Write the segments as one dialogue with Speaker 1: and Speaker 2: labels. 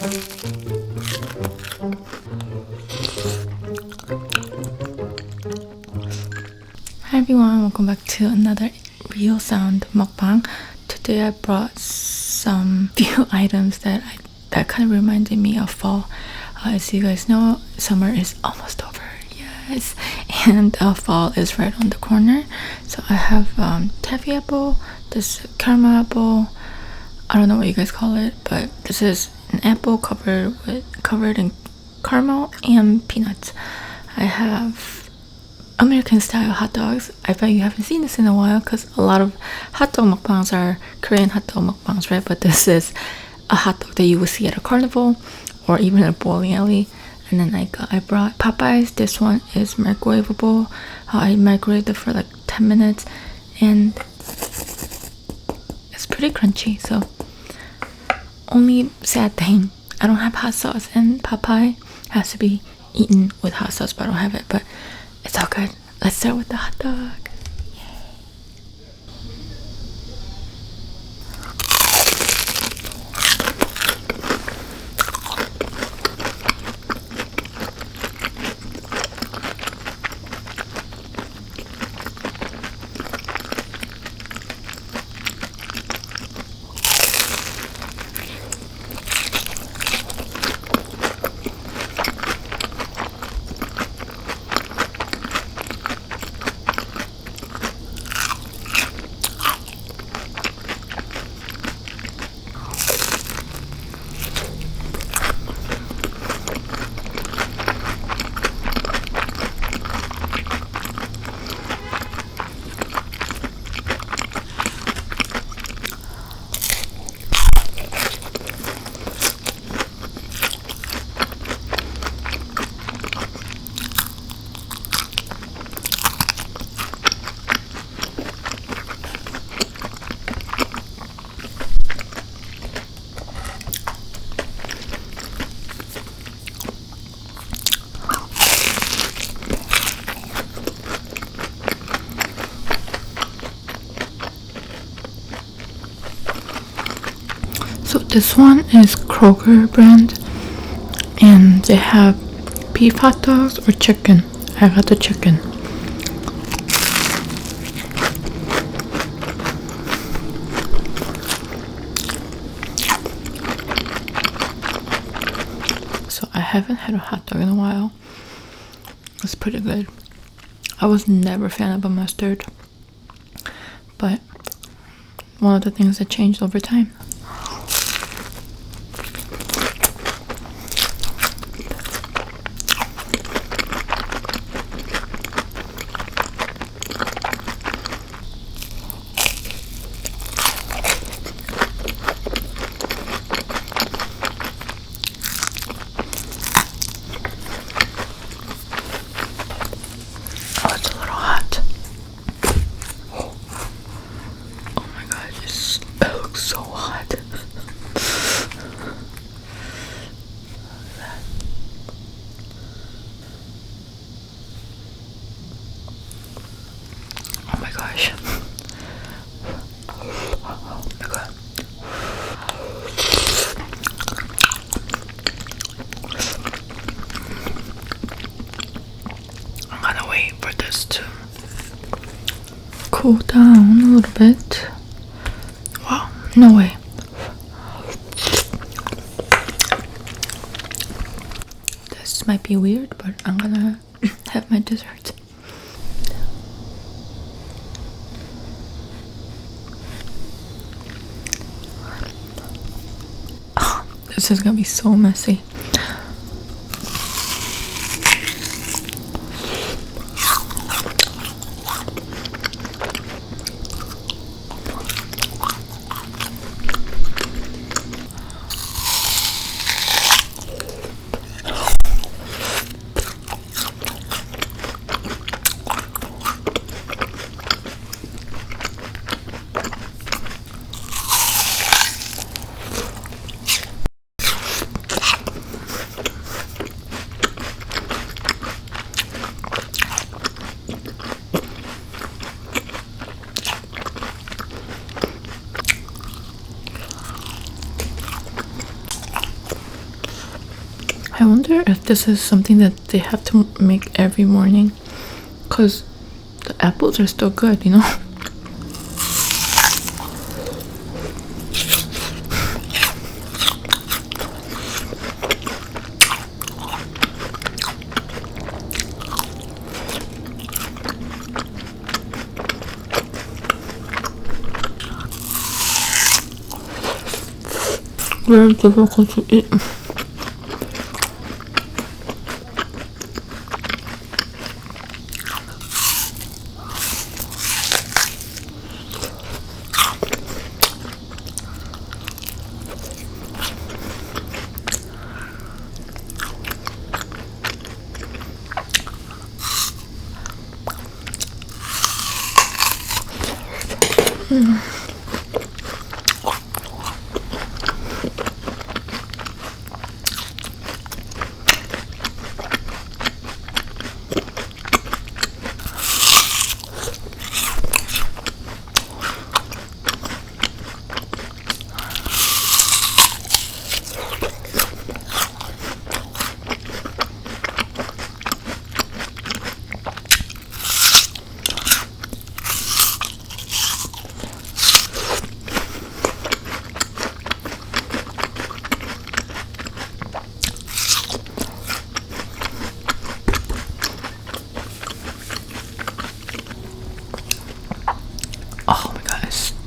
Speaker 1: Hi everyone, welcome back to another real sound mukbang. Today I brought some few items that kind of reminded me of fall. As you guys know, summer is almost over. Yes, and fall is right on the corner. So I have taffy apple, this caramel apple. I don't know what you guys call it, but this is an apple covered in caramel and peanuts. I have American style hot dogs. I bet you haven't seen this in a while because a lot of hot dog mukbangs are Korean hot dog mukbangs, right? But this is a hot dog that you would see at a carnival or even a bowling alley. And then I brought Popeyes. This one is microwavable. I microwaved it for like 10 minutes and it's pretty crunchy. So only sad thing, I don't have hot sauce, and Popeye has to be eaten with hot sauce, but I don't have it. But it's all good. Let's start with the hot dog. So this one is Kroger brand, and they have beef hot dogs or chicken. I got the chicken. So I haven't had a hot dog in a while. It's pretty good. I was never a fan of a mustard, but one of the things that changed over time. Cool down a little bit. Wow, no way. This might be weird, but I'm gonna have my dessert. Oh, this is gonna be so messy. I wonder if this is something that they have to make every morning, because the apples are still good, you know? Very difficult to eat.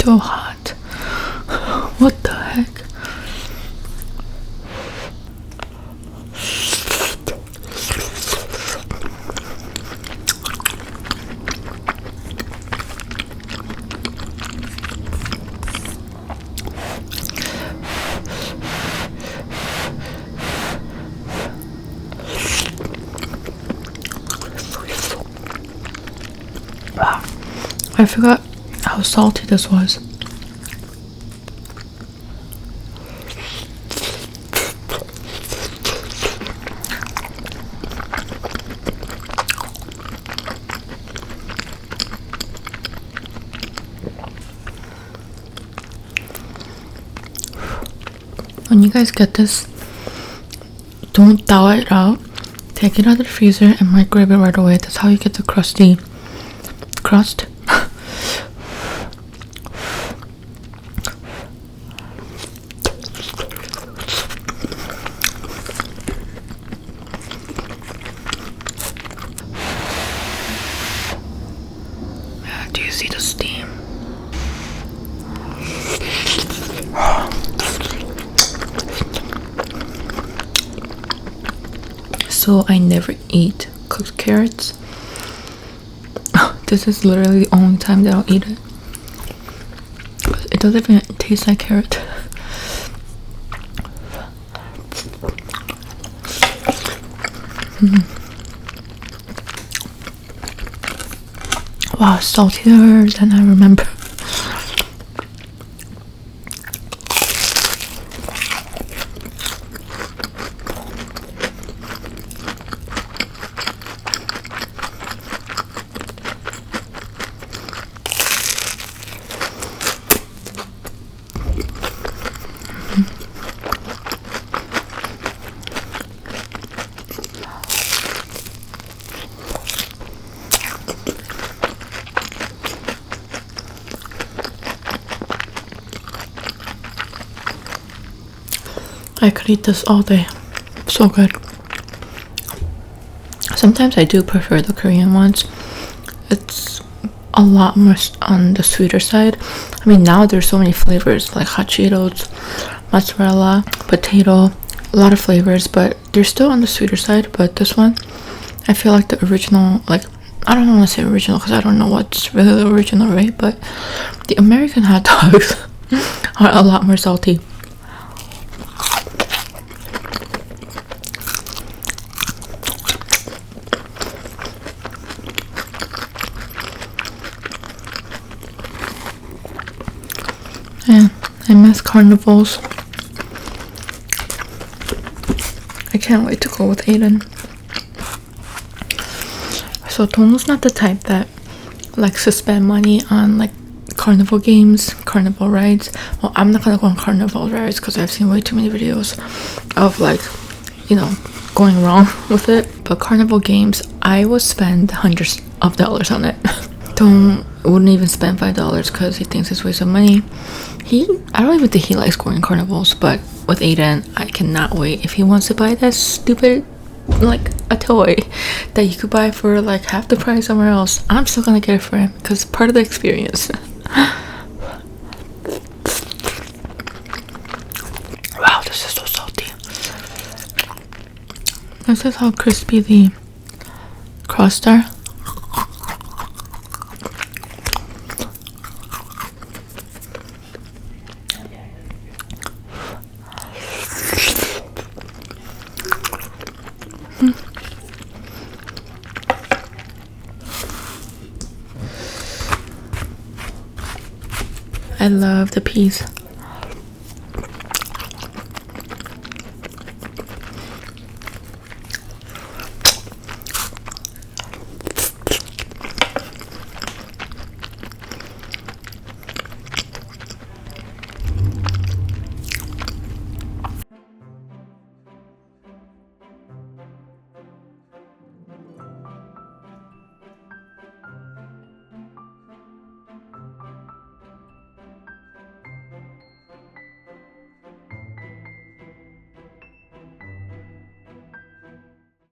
Speaker 1: So hot. What the heck? I forgot how salty this was. When you guys get this, don't thaw it out. Take it out of the freezer and microwave it right away. That's how you get the crusty crust. Do you see the steam? So I never eat cooked carrots. This is literally the only time that I'll eat it. It doesn't even taste like carrot. Wow, saltier than I remember. I could eat this all day. So good. Sometimes I do prefer the Korean ones. It's a lot more on the sweeter side. I mean, now there's so many flavors like hot Cheetos, mozzarella, potato, a lot of flavors, but they're still on the sweeter side. But this one, I feel like the original, like, I don't want to say original because I don't know what's really the original, right? But the American hot dogs are a lot more salty. Yeah, I miss carnivals. I can't wait to go with Aiden. So Tono's not the type that likes to spend money on like carnival games, carnival rides. Well, I'm not gonna go on carnival rides because I've seen way too many videos of like you know, going wrong with it. But carnival games, I would spend hundreds of dollars on it. Wouldn't even spend $5 because he thinks it's a waste of money. I don't even think he likes going carnivals, but with Aiden, I cannot wait. If he wants to buy that stupid, like a toy that you could buy for like half the price somewhere else, I'm still gonna get it for him because it's part of the experience. Wow, this is so salty. This is how crispy the crust are. I love the peas.